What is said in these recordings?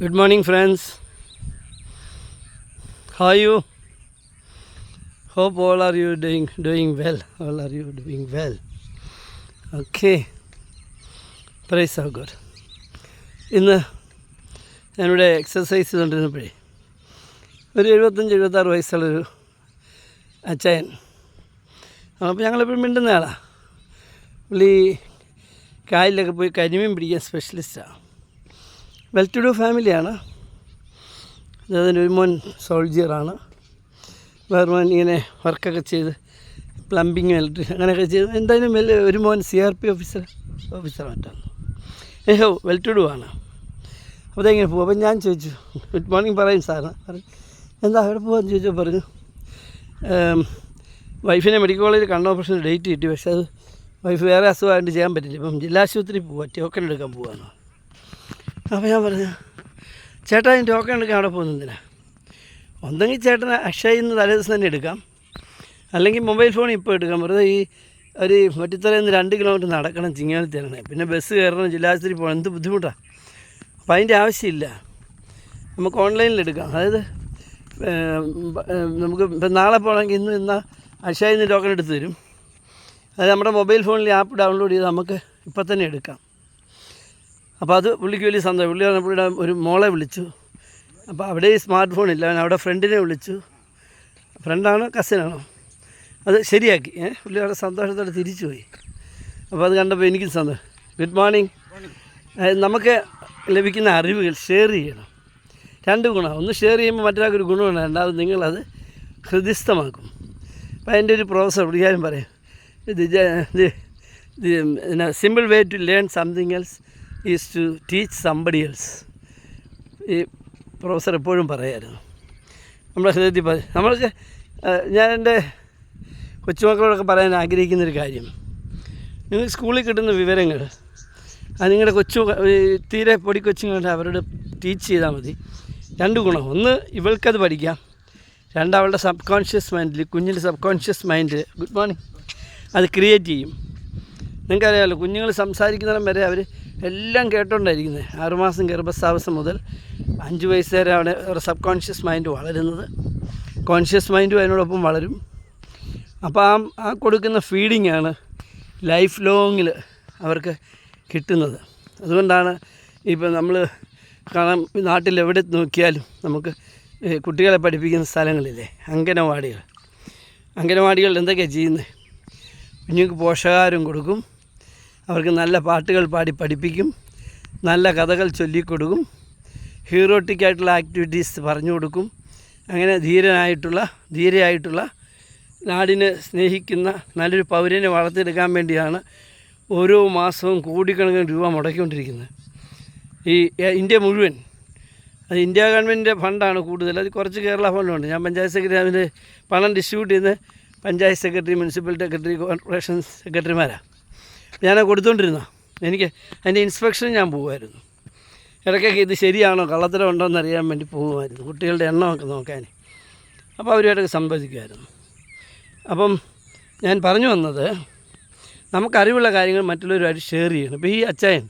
Good morning, friends. How are you? Hope all are you doing well. All are you doing well? Okay. Praise our God. ഇന്ന് ഞാനിവിടെ exercise ചെയ്തുകൊണ്ടിരുന്നപ്പോഴേ ഒരു 75-76 വയസ്സുള്ളൊരു അച്ചായൻ. അപ്പോൾ ഞങ്ങളെപ്പോഴും മിണ്ടുന്ന ആളാണ്. പുള്ളി കായലിലൊക്കെ പോയി കരിമീൻ പിടിക്കാൻ സ്പെഷ്യലിസ്റ്റാണ്. വെൽ ടു ഡു ഫാമിലിയാണ്. അതിൻ്റെ ഒരു മോൻ സോൾജിയറാണ്, വേറെ മോൻ ഇങ്ങനെ വർക്കൊക്കെ ചെയ്ത് പ്ലംബിങ് ഇലക്ട്രിക് അങ്ങനെയൊക്കെ ചെയ്ത് എന്തായാലും വലിയ ഒരു മോൻ CRP ഓഫീസർ മറ്റാണ്. വെൽ ടു ഡു ആണ്. അപ്പോൾ അതെങ്ങനെ പോകും? അപ്പം ഞാൻ ചോദിച്ചു, ഗുഡ് മോർണിംഗ് പറയും സാറിന്. പറഞ്ഞു എന്താ അവിടെ പോകാമെന്ന് ചോദിച്ചാൽ പറഞ്ഞു വൈഫിനെ മെഡിക്കൽ കോളേജിൽ കണ്ണ് ഓപ്പറേഷൻ ഡേറ്റ് കിട്ടി, പക്ഷേ അത് വൈഫ് വേറെ അസുഖമായിട്ട് ചെയ്യാൻ പറ്റില്ല, ഇപ്പം ജില്ലാശുപത്രി പോവാ, ടോക്കൺ എടുക്കാൻ പോവാണ്. അപ്പോൾ ഞാൻ പറഞ്ഞു, ചേട്ടാ ഈ ടോക്കൺ എടുക്കാൻ അവിടെ പോകുന്നതിനാ? ഒന്നെങ്കിൽ ചേട്ടന് അക്ഷയയിൽ നിന്ന് തലേ ദിവസം തന്നെ എടുക്കാം, അല്ലെങ്കിൽ മൊബൈൽ ഫോൺ ഇപ്പോൾ എടുക്കാം. വെറുതെ ഈ ഒരു മറ്റിത്തറയിൽ നിന്ന് 2 കിലോമീറ്റർ നടക്കണം, ചിങ്ങാലത്തേനാണ്, പിന്നെ ബസ് കയറണം, ജില്ലാശുപത്രി പോകണം, എന്ത് ബുദ്ധിമുട്ടാണ്. അപ്പോൾ അതിൻ്റെ ആവശ്യമില്ല, നമുക്ക് ഓൺലൈനിൽ എടുക്കാം. അതായത് നമുക്ക് ഇപ്പം നാളെ പോകണമെങ്കിൽ ഇന്ന് അക്ഷയയിൽ നിന്ന് ടോക്കൺ എടുത്ത് തരും. അത് നമ്മുടെ മൊബൈൽ ഫോണിൽ ആപ്പ് ഡൗൺലോഡ് ചെയ്ത് നമുക്ക് ഇപ്പം തന്നെ എടുക്കാം. അപ്പോൾ അത് പുള്ളിക്ക് വലിയ സന്തോഷം. പുള്ളിയുടെ ഒരു മോളെ വിളിച്ചു. അപ്പോൾ അവിടെ ഈ സ്മാർട്ട് ഫോൺ ഇല്ല, അവൻ അവിടെ ഫ്രണ്ടിനെ വിളിച്ചു. ഫ്രണ്ടാണോ കസിനാണോ അത് ശരിയാക്കി. പുള്ളി അവിടെ സന്തോഷത്തോടെ തിരിച്ചു പോയി. അപ്പോൾ അത് കണ്ടപ്പോൾ എനിക്കും സന്തോഷം. Good morning. നമുക്ക് ലഭിക്കുന്ന അറിവുകൾ ഷെയർ ചെയ്യണം. 2 ഗുണം. ഒന്ന് ഷെയർ ചെയ്യുമ്പോൾ മറ്റൊരാൾക്കൊരു ഗുണമാണ്, രണ്ടാമത് നിങ്ങളത് ഹൃദിസ്ഥമാക്കും. അപ്പോൾ അതിൻ്റെ ഒരു പ്രൊഫസർ പുള്ളിക്കാരും പറയും, simple way to learn something else is to teach somebody else. ഈ പ്രൊഫസർ എപ്പോഴും പറയായിരുന്നു. നമ്മുടെ ഹൃദയത്തിൽ നമ്മൾക്ക് ഞാൻ എൻ്റെ കൊച്ചുമക്കളോടൊക്കെ പറയാൻ ആഗ്രഹിക്കുന്നൊരു കാര്യം, നിങ്ങൾ സ്കൂളിൽ കിട്ടുന്ന വിവരങ്ങൾ അത് നിങ്ങളുടെ തീരെ പൊടി കൊച്ചുങ്ങളുടെ അവരോട് ടീച്ച് ചെയ്താൽ മതി. 2 ഗുണം. ഒന്ന്, ഇവൾക്കത് പഠിക്കാം. 2, അവളുടെ സബ് കോൺഷ്യസ് മൈൻഡിൽ, കുഞ്ഞിൻ്റെ sub conscious mind good morning അത് ക്രിയേറ്റ് ചെയ്യും. നിങ്ങൾക്കറിയാമല്ലോ, കുഞ്ഞുങ്ങൾ സംസാരിക്കുന്നിടം വരെ അവർ എല്ലാം കേട്ടോണ്ടായിരിക്കുന്നത്. 6 മാസം ഗർഭസ്ഥാവസം മുതൽ 5 വയസ്സ് വരെ അവരുടെ സബ് കോൺഷ്യസ് മൈൻഡ് വളരുന്നത്. കോൺഷ്യസ് മൈൻഡും അതിനോടൊപ്പം വളരും. അപ്പോൾ ആ കൊടുക്കുന്ന ഫീഡിങ്ങാണ് ലൈഫ് ലോങ്ങിൽ അവർക്ക് കിട്ടുന്നത്. അതുകൊണ്ടാണ് ഇപ്പം നമ്മൾ കാണാൻ നാട്ടിൽ എവിടെ നോക്കിയാലും നമുക്ക് കുട്ടികളെ പഠിപ്പിക്കുന്ന സ്ഥലങ്ങളില്ലേ അംഗനവാടികൾ എന്തൊക്കെയാണ് ചെയ്യുന്നത്? കുഞ്ഞുങ്ങൾക്ക് പോഷകാഹാരം കൊടുക്കും, അവർക്ക് നല്ല പാട്ടുകൾ പാടി പഠിപ്പിക്കും, നല്ല കഥകൾ ചൊല്ലിക്കൊടുക്കും, ഹീറോട്ടിക്കായിട്ടുള്ള ആക്ടിവിറ്റീസ് പറഞ്ഞു കൊടുക്കും. അങ്ങനെ ധീരയായിട്ടുള്ള നാടിനെ സ്നേഹിക്കുന്ന നല്ലൊരു പൗരനെ വളർത്തിയെടുക്കാൻ വേണ്ടിയാണ് ഓരോ മാസവും കോടിക്കണക്കിന് രൂപ മുടക്കിക്കൊണ്ടിരിക്കുന്നത്. ഈ ഇന്ത്യ മുഴുവൻ അത് ഇന്ത്യ ഗവൺമെൻറ്റിൻ്റെ ഫണ്ടാണ് കൂടുതൽ. അത് കുറച്ച് കേരള ഫണ്ടുണ്ട്. ഞാൻ പഞ്ചായത്ത് സെക്രട്ടറി, അതിൻ്റെ പണം ഡിസ്ട്രിബ്യൂട്ട് ചെയ്യുന്ന panchayat secretary, municipal secretary, corporation സെക്രട്ടറിമാരാണ്. ഞാനത് കൊടുത്തുകൊണ്ടിരുന്ന എനിക്ക് അതിൻ്റെ ഇൻസ്പെക്ഷന് ഞാൻ പോകുമായിരുന്നു. ഇടയ്ക്കൊക്കെ ഇത് ശരിയാണോ കള്ളത്തരം ഉണ്ടോ എന്നറിയാൻ വേണ്ടി പോകുമായിരുന്നു, കുട്ടികളുടെ എണ്ണമൊക്കെ നോക്കാൻ. അപ്പോൾ അവരുമായിട്ടൊക്കെ സംവദിക്കുമായിരുന്നു. അപ്പം ഞാൻ പറഞ്ഞു വന്നത്, നമുക്കറിവുള്ള കാര്യങ്ങൾ മറ്റുള്ളവരുമായിട്ട് ഷെയർ ചെയ്യണം. ഇപ്പോൾ ഈ അച്ചായൻ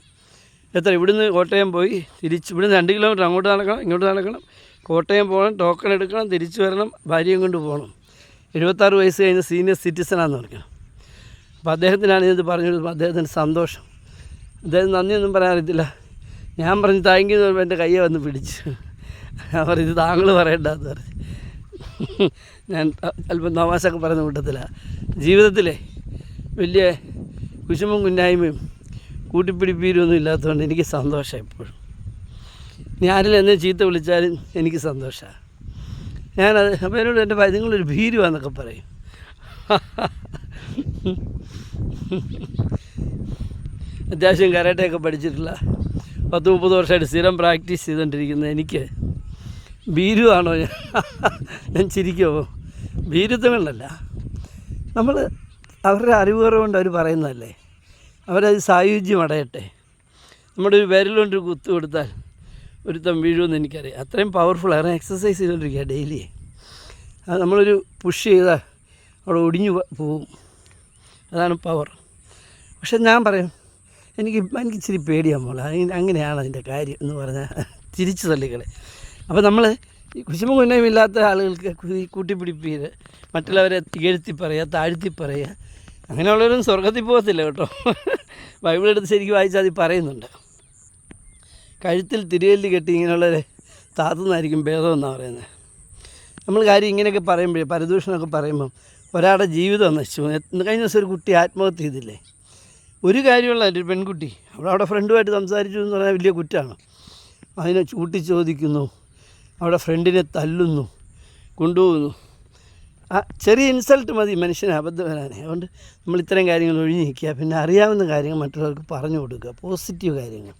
ഇവിടുന്ന് കോട്ടയം പോയി ഇവിടുന്ന് 2 കിലോമീറ്റർ അങ്ങോട്ട് നടക്കണം, ഇങ്ങോട്ട് നടക്കണം, കോട്ടയം പോകണം, ടോക്കൺ എടുക്കണം, തിരിച്ചു വരണം, ഭാര്യയും കൊണ്ട് പോകണം. 76 വയസ്സ് കഴിഞ്ഞ് സീനിയർ സിറ്റിസനാണെന്ന് പറഞ്ഞു. അപ്പോൾ അദ്ദേഹത്തിനാണ് ഇത് പറഞ്ഞു കൊടുത്തപ്പോൾ അദ്ദേഹത്തിന് സന്തോഷം. അദ്ദേഹം നന്ദിയൊന്നും പറയാറില്ല. ഞാൻ പറഞ്ഞു താങ്ക് യു എന്ന് പറയുമ്പോൾ എൻ്റെ കയ്യെ വന്ന് പിടിച്ചു. ഞാൻ പറഞ്ഞു ഇത് താങ്കൾ പറയണ്ടെന്ന് പറഞ്ഞു. ഞാൻ അല്പം തമാശയൊക്കെ പറയുന്ന കൂട്ടത്തിലാണ്. ജീവിതത്തിലെ വലിയ കുശുമ്പും കുന്നായ്മയും കൂട്ടിപ്പിടിപ്പീരൊന്നും ഇല്ലാത്തതുകൊണ്ട് എനിക്ക് സന്തോഷം എപ്പോഴും. ഇനി ആരെങ്കിലും എന്നെ ചീത്ത വിളിച്ചാലും എനിക്ക് സന്തോഷമാണ്. ഞാനത് അപ്പോൾ എന്നോട് എൻ്റെ നിങ്ങളൊരു ഭീരുവാന്നൊക്കെ പറയും. അത്യാവശ്യം കരാട്ടയൊക്കെ പഠിച്ചിട്ടുള്ള 10-30 വർഷമായിട്ട് സ്ഥിരം പ്രാക്ടീസ് ചെയ്തുകൊണ്ടിരിക്കുന്ന എനിക്ക് ഭീരുവാണോ? ഞാൻ ചിരിക്കുമോ? ഭീരുത്വങ്ങളല്ല, നമ്മൾ അവരുടെ അറിവുകൾ കൊണ്ട് അവർ പറയുന്നതല്ലേ, അവരത് സായുജ്യം അടയട്ടെ. നമ്മുടെ ഒരു വിരലുകൊണ്ടൊരു കുത്തു കൊടുത്താൽ ഒരുത്തം വീഴുമെന്ന് എനിക്കറിയാം. അത്രയും പവർഫുൾ. കാരണം എക്സസൈസ് ചെയ്തുകൊണ്ടിരിക്കുക ഡെയിലി. അത് നമ്മളൊരു പുഷ് ചെയ്താൽ അവിടെ ഒടിഞ്ഞു പോവും. അതാണ് പവർ. പക്ഷെ ഞാൻ പറയും എനിക്ക് ഇച്ചിരി പേടിയാണ് മോളെ, അങ്ങനെയാണ് അതിൻ്റെ കാര്യം എന്ന് പറഞ്ഞാൽ തിരിച്ചു തള്ളിക്കളെ. അപ്പോൾ നമ്മൾ ഈ കുശുമ്പും കുന്നയുമില്ലാത്ത ആളുകൾക്ക് ഈ കൂട്ടിപ്പിടിപ്പീര്, മറ്റുള്ളവരെ ഇകഴ്ത്തി പറയുക, താഴ്ത്തി പറയുക, അങ്ങനെയുള്ളവരും സ്വർഗത്തിൽ പോകത്തില്ല കേട്ടോ. ബൈബിളെടുത്ത് ശരിക്കും വായിച്ചാൽ അത് പറയുന്നുണ്ട്. കഴുത്തിൽ തിരികല്ല് കെട്ടി ഇങ്ങനെയുള്ളവരെ താത്തുന്നതായിരിക്കും ഭേദമെന്നാണ് പറയുന്നത്. നമ്മൾ കാര്യം ഇങ്ങനെയൊക്കെ പറയുമ്പോഴേ, പരദൂഷണമൊക്കെ പറയുമ്പം ഒരാളുടെ ജീവിതം നശിച്ചു. കഴിഞ്ഞ ദിവസം ഒരു കുട്ടി ആത്മഹത്യ ചെയ്തില്ലേ? ഒരു കാര്യമുള്ള ഒരു പെൺകുട്ടി അവിടെ ഫ്രണ്ടുമായിട്ട് സംസാരിച്ചു എന്ന് പറഞ്ഞാൽ വലിയ കുറ്റമാണ്. അതിനെ ചൂട്ടി ചോദിക്കുന്നു, അവിടെ ഫ്രണ്ടിനെ തല്ലുന്നു, കൊണ്ടുപോകുന്നു. ആ ചെറിയ ഇൻസൾട്ട് മതി മനുഷ്യനെ അബദ്ധം വരാനേ. അതുകൊണ്ട് നമ്മൾ ഇത്തരം കാര്യങ്ങൾ ഒഴിഞ്ഞു നിൽക്കുക. പിന്നെ അറിയാവുന്ന കാര്യങ്ങൾ മറ്റുള്ളവർക്ക് പറഞ്ഞു കൊടുക്കുക, പോസിറ്റീവ് കാര്യങ്ങൾ.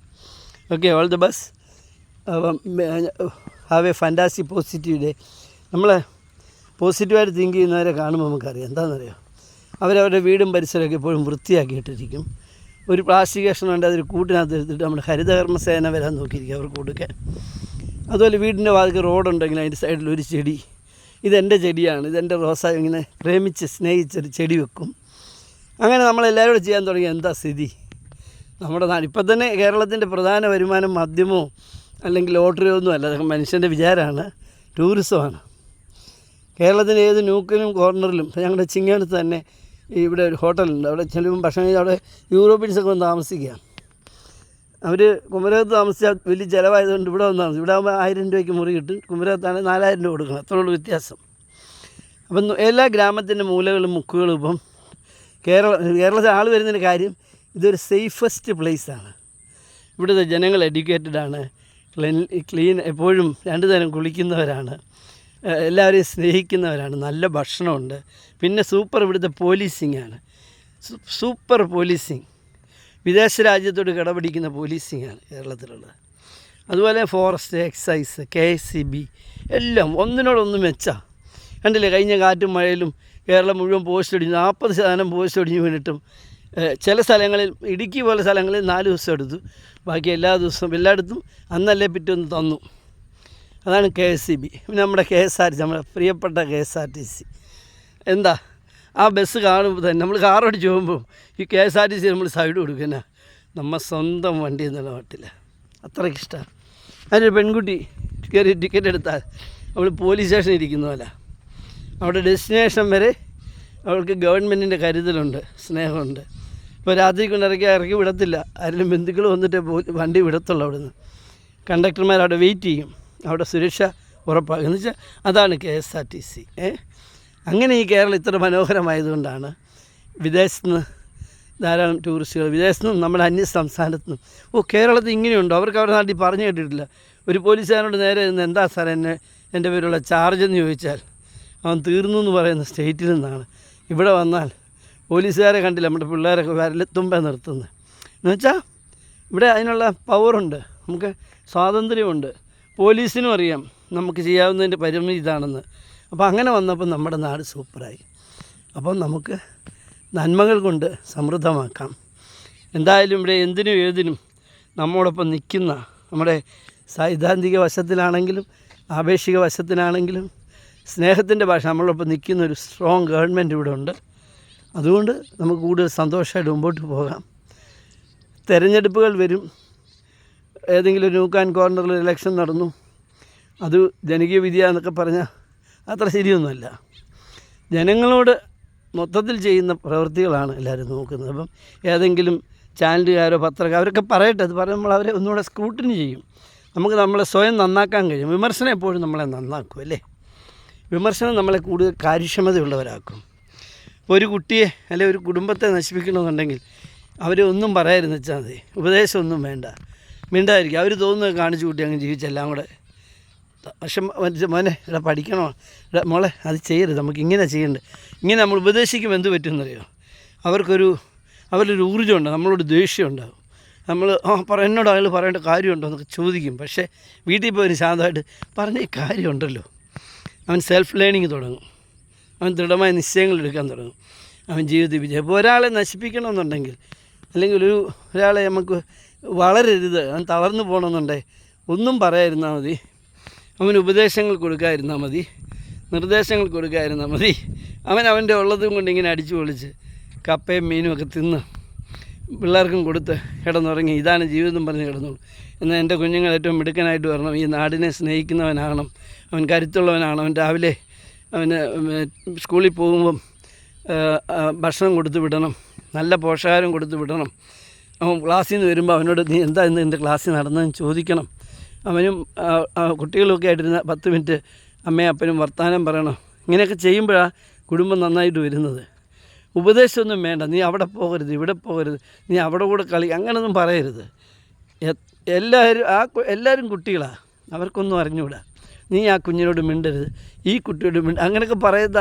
Okay, all the best. Have a fantastic positive day. നമ്മൾ പോസിറ്റീവായിട്ട് തിങ്ക് ചെയ്യുന്നവരെ കാണുമ്പോൾ നമുക്കറിയാം എന്താണെന്നറിയാം, അവരവരുടെ വീടും പരിസരമൊക്കെ എപ്പോഴും വൃത്തിയാക്കിയിട്ടിരിക്കും. ഒരു പ്ലാസ്റ്റിക് കഷ്ണം ഉണ്ട്, അതൊരു കൂട്ടിനകത്ത് എടുത്തിട്ട് നമ്മുടെ ഹരിതകർമ്മസേന വരാൻ നോക്കിയിരിക്കും അവർക്ക് കൊടുക്കാൻ. അതുപോലെ വീടിൻ്റെ വാതിൽക്ക് റോഡുണ്ടെങ്കിൽ അതിൻ്റെ സൈഡിൽ ഒരു ചെടി, ഇതെൻ്റെ ചെടിയാണ്, ഇതെൻ്റെ റോസ, ഇങ്ങനെ പ്രേമിച്ച് സ്നേഹിച്ചൊരു ചെടി വെക്കും. അങ്ങനെ നമ്മളെല്ലാവരും കൂടെ ചെയ്യാൻ തുടങ്ങി എന്താ സ്ഥിതി നമ്മുടെ നാട്. ഇപ്പം തന്നെ കേരളത്തിൻ്റെ പ്രധാന വരുമാനം മദ്യമോ അല്ലെങ്കിൽ ലോട്ടറിയോ ഒന്നും അല്ല. അതൊക്കെ മനുഷ്യൻ്റെ വിചാരമാണ്, ടൂറിസമാണ്. കേരളത്തിൻ്റെ ഏത് നൂക്കിലും കോർണറിലും, ഇപ്പം ഞങ്ങളുടെ ചിങ്ങവനത്ത് തന്നെ ഇവിടെ ഒരു ഹോട്ടലുണ്ട്. അവിടെ ചെല്ലുമ്പം ഭക്ഷണം, അവിടെ യൂറോപ്യൻസൊക്കെ വന്ന് താമസിക്കുക. അവർ കുമരകത്ത് താമസിച്ചാൽ വലിയ ചിലവായതുകൊണ്ട് ഇവിടെ വന്ന് താമസിക്കും. ഇവിടെ ആകുമ്പോൾ 1000 രൂപയ്ക്ക് മുറി കിട്ടും, കുമരകത്താണെങ്കിൽ 4000 രൂപ കൊടുക്കണം. അത്രയുള്ള വ്യത്യാസം. അപ്പം എല്ലാ ഗ്രാമത്തിൻ്റെ മൂലകളും മുക്കുകളും ഇപ്പം കേരളത്തിൽ ആൾ വരുന്നതിൻ്റെ കാര്യം, ഇതൊരു സേഫസ്റ്റ് പ്ലേസാണ്. ഇവിടുത്തെ ജനങ്ങൾ എഡ്യൂക്കേറ്റഡാണ്, ക്ലീൻ, എപ്പോഴും 2 നേരം കുളിക്കുന്നവരാണ്, എല്ലാവരെയും സ്നേഹിക്കുന്നവരാണ്, നല്ല ഭക്ഷണമുണ്ട്. പിന്നെ ഇവിടുത്തെ പോലീസിങ്ങാണ്, സൂപ്പർ പോലീസിങ്. വിദേശ രാജ്യത്തോട് കിടപിടിക്കുന്ന പോലീസിങ്ങാണ് കേരളത്തിലുള്ളത്. അതുപോലെ ഫോറസ്റ്റ്, എക്സൈസ്, KSCB എല്ലാം ഒന്നിനോടൊന്ന് മെച്ചാ. കണ്ടില്ലേ, കഴിഞ്ഞ കാറ്റും മഴയിലും കേരളം മുഴുവൻ പോസ്റ്റ് ഒടിഞ്ഞു, 40% പോസ്റ്റ് ഒടിഞ്ഞു വീണിട്ടും ചില സ്ഥലങ്ങളിൽ, ഇടുക്കി പോലെ സ്ഥലങ്ങളിൽ 4 ദിവസം എടുത്തു. ബാക്കി എല്ലാ ദിവസവും എല്ലായിടത്തും അന്നല്ലേ പിറ്റൊന്ന് തന്നു. അതാണ് KSCB. പിന്നെ നമ്മുടെ KSRTC, നമ്മുടെ പ്രിയപ്പെട്ട KSRTC. എന്താ ആ ബസ് കാണുമ്പോൾ തന്നെ നമ്മൾ കാറോടിച്ച് പോകുമ്പോൾ ഈ KSRTC നമ്മൾ സൈഡ് കൊടുക്കുന്ന നമ്മൾ സ്വന്തം വണ്ടി എന്നുള്ള മട്ടില്ല, അത്രയ്ക്ക് ഇഷ്ടമാണ്. അതിനൊരു പെൺകുട്ടി കയറി ടിക്കറ്റ് എടുത്താൽ അവൾ പോലീസ് സ്റ്റേഷനിൽ ഇരിക്കുന്ന പോലെ. അവിടെ ഡെസ്റ്റിനേഷൻ വരെ അവൾക്ക് ഗവൺമെൻറ്റിൻ്റെ കരുതലുണ്ട്, സ്നേഹമുണ്ട്. ഇപ്പോൾ രാത്രി കൊണ്ട് ഇറക്കി വിടത്തില്ല, ആരെങ്കിലും ബന്ധുക്കൾ വന്നിട്ട് വണ്ടി വിടത്തുള്ളൂ. അവിടെ നിന്ന് കണ്ടക്ടർമാർ അവിടെ വെയിറ്റ് ചെയ്യും, അവിടെ സുരക്ഷ ഉറപ്പാക്കുക. എന്ന് വെച്ചാൽ അതാണ് KSRTC. അങ്ങനെ ഈ കേരളം ഇത്ര മനോഹരമായതുകൊണ്ടാണ് വിദേശത്തു നിന്ന് ധാരാളം ടൂറിസ്റ്റുകൾ, വിദേശത്തു നിന്നും നമ്മുടെ അന്യ സംസ്ഥാനത്തു നിന്നും, കേരളത്തിൽ ഇങ്ങനെയുണ്ടോ, അവർക്ക് അവരുടെ നാട്ടിൽ പറഞ്ഞു കേട്ടിട്ടില്ല. ഒരു പോലീസുകാരനോട് നേരെ നിന്ന് എന്താ സാർ എൻ്റെ പേരുള്ള ചാർജ് എന്ന് ചോദിച്ചാൽ അവൻ തീർന്നു എന്ന് പറയുന്ന സ്റ്റേറ്റിൽ നിന്നാണ് ഇവിടെ വന്നാൽ പോലീസുകാരെ കണ്ടില്ല നമ്മുടെ പിള്ളേരൊക്കെ വിരലെത്തുമ്പേ നിർത്തുന്നത്. എന്നുവെച്ചാൽ ഇവിടെ അതിനുള്ള പവറുണ്ട്, നമുക്ക് സ്വാതന്ത്ര്യമുണ്ട്. പോലീസിനും അറിയാം നമുക്ക് ചെയ്യാവുന്നതിൻ്റെ പരിമിതി ഇതാണെന്ന്. അപ്പോൾ അങ്ങനെ വന്നപ്പോൾ നമ്മുടെ നാട് സൂപ്പറായി. അപ്പം നമുക്ക് നന്മകൾ കൊണ്ട് സമൃദ്ധമാക്കാം. എന്തായാലും ഇവിടെ എന്തിനും ഏതിനും നമ്മോടൊപ്പം നിൽക്കുന്ന, നമ്മുടെ സൈദ്ധാന്തിക വശത്തിലാണെങ്കിലും ആപേക്ഷിക വശത്തിനാണെങ്കിലും സ്നേഹത്തിൻ്റെ ഭാഷ നമ്മളൊപ്പം നിൽക്കുന്ന ഒരു സ്ട്രോങ് ഗവൺമെൻറ് ഇവിടെ ഉണ്ട്. അതുകൊണ്ട് നമുക്ക് കൂടുതൽ സന്തോഷമായിട്ട് മുമ്പോട്ട് പോകാം. തെരഞ്ഞെടുപ്പുകൾ വരും, ഏതെങ്കിലും ഒരു ന്യൂക്ക് ആൻഡ് കോർണറിൽ ഇലക്ഷൻ നടന്നു, അത് ജനകീയ വിധിയാന്നൊക്കെ പറഞ്ഞാൽ അത്ര ശരിയൊന്നുമല്ല. ജനങ്ങളോട് മൊത്തത്തിൽ ചെയ്യുന്ന പ്രവൃത്തികളാണ് എല്ലാവരും നോക്കുന്നത്. അപ്പം ഏതെങ്കിലും ചാനലുകാരോ പത്രക്കാരോ അവരൊക്കെ പറയട്ടെ, അത് പറയുമ്പോൾ അവരെ ഒന്നുകൂടെ സ്ക്രൂട്ടിനി ചെയ്യും. നമുക്ക് നമ്മളെ സ്വയം നന്നാക്കാൻ കഴിയും. വിമർശനം എപ്പോഴും നമ്മളെ നന്നാക്കും അല്ലേ? വിമർശനം നമ്മളെ കൂടുതൽ കാര്യക്ഷമതയുള്ളവരാക്കും. ഇപ്പോൾ ഒരു കുട്ടിയെ അല്ലെങ്കിൽ ഒരു കുടുംബത്തെ നശിപ്പിക്കണമെന്നുണ്ടെങ്കിൽ അവരെ ഒന്നും പറയാതിരുന്ന് വെച്ചാൽ മതി, ഉപദേശമൊന്നും വേണ്ട, മിണ്ടായിരിക്കും. അവർ തോന്നുന്നത് കാണിച്ചു കൂട്ടി അങ്ങ് ജീവിച്ചെല്ലാം കൂടെ. പക്ഷെ മോനെ ഇവിടെ പഠിക്കണോ, മോളെ അത് ചെയ്യരുത്, നമുക്ക് ഇങ്ങനെ ചെയ്യേണ്ടത്, ഇങ്ങനെ നമ്മൾ ഉപദേശിക്കുമ്പോൾ എന്ത് പറ്റുമെന്നറിയോ? അവരൊരു ഊർജ്ജമുണ്ട്, നമ്മളോട് ദേഷ്യം ഉണ്ടാകും. നമ്മൾ എന്നോട് അയാൾ പറയേണ്ട കാര്യമുണ്ടോ എന്നൊക്കെ ചോദിക്കും. പക്ഷേ വീട്ടിൽ പോയി ശാന്തമായിട്ട് പറഞ്ഞ കാര്യമുണ്ടല്ലോ, അവൻ സെൽഫ് ലേണിങ് തുടങ്ങും, അവൻ ദൃഢമായ നിശ്ചയങ്ങൾ എടുക്കാൻ തുടങ്ങും, അവൻ ജീവിതത്തിൽ വിജയം. ഇപ്പോൾ ഒരാളെ നശിപ്പിക്കണമെന്നുണ്ടെങ്കിൽ അല്ലെങ്കിൽ ഒരാളെ നമുക്ക് വളരരുത്, അവൻ തളർന്നു പോകണമെന്നുണ്ടെങ്കിൽ ഒന്നും പറയാതിരുന്നാൽ മതി, അവന് ഉപദേശങ്ങൾ കൊടുക്കാതിരുന്നാൽ മതി, നിർദ്ദേശങ്ങൾ കൊടുക്കാതിരുന്നാൽ മതി. അവൻ്റെ ഉള്ളതും കൊണ്ട് ഇങ്ങനെ അടിച്ചു പൊളിച്ച് കപ്പയും മീനും ഒക്കെ തിന്ന് പിള്ളേർക്കും കൊടുത്ത് കിടന്നുറങ്ങി. ഇതാണ് ജീവിതം പറഞ്ഞ് കിടന്നോളൂ. എന്നാൽ എൻ്റെ കുഞ്ഞുങ്ങൾ ഏറ്റവും മിടുക്കനായിട്ട് വരണം. ഈ നാടിനെ സ്നേഹിക്കുന്നവനാകണം. അവൻ കരുത്തുള്ളവനാണ്. അവൻ രാവിലെ അവന് സ്കൂളിൽ പോകുമ്പം ഭക്ഷണം കൊടുത്ത് വിടണം, നല്ല പോഷകാഹാരം കൊടുത്ത് വിടണം. അവൻ ക്ലാസ്സിൽ നിന്ന് വരുമ്പോൾ അവനോട് നീ എന്താ ഇന്ന് എൻ്റെ ക്ലാസ്സിൽ നടന്നതെന്ന് ചോദിക്കണം. അവനും കുട്ടികളൊക്കെ ആയിട്ടിരുന്ന 10 മിനിറ്റ് അമ്മയും അപ്പനും വർത്തമാനം പറയണം. ഇങ്ങനെയൊക്കെ ചെയ്യുമ്പോഴാണ് കുടുംബം നന്നായിട്ട് വരുന്നത്. ഉപദേശമൊന്നും വേണ്ട. നീ അവിടെ പോകരുത്, ഇവിടെ പോകരുത്, നീ അവിടെ കൂടെ കളി, അങ്ങനെയൊന്നും പറയരുത്. എല്ലാവരും കുട്ടികളാണ്, അവർക്കൊന്നും അറിഞ്ഞുകൂടാ. നീ ആ കുഞ്ഞിനോട് മിണ്ടരുത്, ഈ കുട്ടിയോട് അങ്ങനെയൊക്കെ പറയുന്ന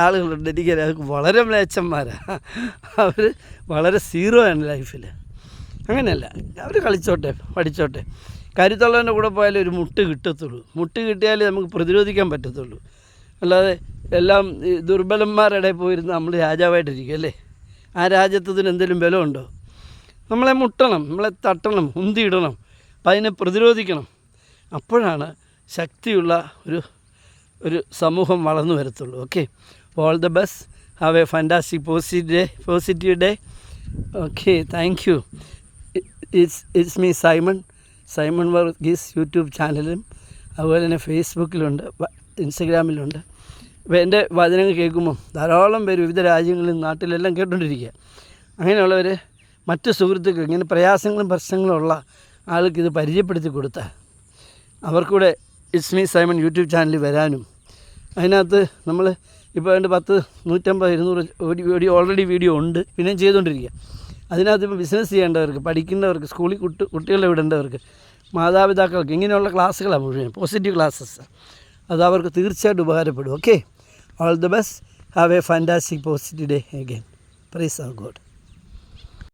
ആളുകളുണ്ട്. എനിക്കറിയാം, അവർക്ക് വളരെ മ്ലേച്ഛന്മാരാണ്. അവർ വളരെ സീറോ ആണ് ലൈഫിൽ. അങ്ങനെയല്ല, അവർ കളിച്ചോട്ടെ, പഠിച്ചോട്ടെ. കരുത്തുള്ളവൻ്റെ കൂടെ പോയാലേ ഒരു മുട്ട് കിട്ടത്തുള്ളൂ. മുട്ട് കിട്ടിയാലേ നമുക്ക് പ്രതിരോധിക്കാൻ പറ്റത്തുള്ളൂ. അല്ലാതെ എല്ലാം ദുർബലന്മാരുടെ ഇടയിൽ പോയിരുന്ന് നമ്മൾ രാജാവായിട്ടിരിക്കും അല്ലേ? ആ രാജ്യത്വത്തിന് എന്തെങ്കിലും ബലമുണ്ടോ? നമ്മളെ മുട്ടണം, നമ്മളെ തട്ടണം, ഉന്തിയിടണം, അപ്പം അതിനെ പ്രതിരോധിക്കണം. അപ്പോഴാണ് ശക്തിയുള്ള ഒരു സമൂഹം വളർന്നു വരത്തുള്ളൂ. Okay, all the best. Have a fantastic positive day. Okay, thank you. It's me Simon Varghese YouTube ചാനലും അതുപോലെ തന്നെ ഫേസ്ബുക്കിലുണ്ട്, ഇൻസ്റ്റഗ്രാമിലുണ്ട്. അപ്പോൾ എൻ്റെ വചനങ്ങൾ കേൾക്കുമ്പം ധാരാളം പേര് വിവിധ രാജ്യങ്ങളിൽ നാട്ടിലെല്ലാം കേട്ടുകൊണ്ടിരിക്കുക. അങ്ങനെയുള്ളവർ മറ്റ് സുഹൃത്തുക്കൾ ഇങ്ങനെ പ്രയാസങ്ങളും പ്രശ്നങ്ങളും ഉള്ള ആൾക്ക് ഇത് പരിചയപ്പെടുത്തി കൊടുത്താൽ അവർക്കൂടെ ഇറ്റ്സ് മീ സൈമൺ യൂട്യൂബ് ചാനലിൽ വരാനും, അതിനകത്ത് നമ്മൾ ഇപ്പോൾ അതിൻ്റെ 100, 150, 200 ഓൾറെഡി വീഡിയോ ഉണ്ട്, പിന്നെയും ചെയ്തുകൊണ്ടിരിക്കുക. അതിനകത്ത് ഇപ്പോൾ ബിസിനസ് ചെയ്യേണ്ടവർക്ക്, പഠിക്കേണ്ടവർക്ക്, സ്കൂളിൽ കുട്ടികളെ വിടേണ്ടവർക്ക്, മാതാപിതാക്കൾക്ക് ഇങ്ങനെയുള്ള ക്ലാസ്സുകളാണ് മുഴുവൻ, പോസിറ്റീവ് ക്ലാസ്സസ്. അത് അവർക്ക് തീർച്ചയായിട്ടും ഉപകാരപ്പെടും. Okay, all the best. Have a fantastic positive day again. Praise our God.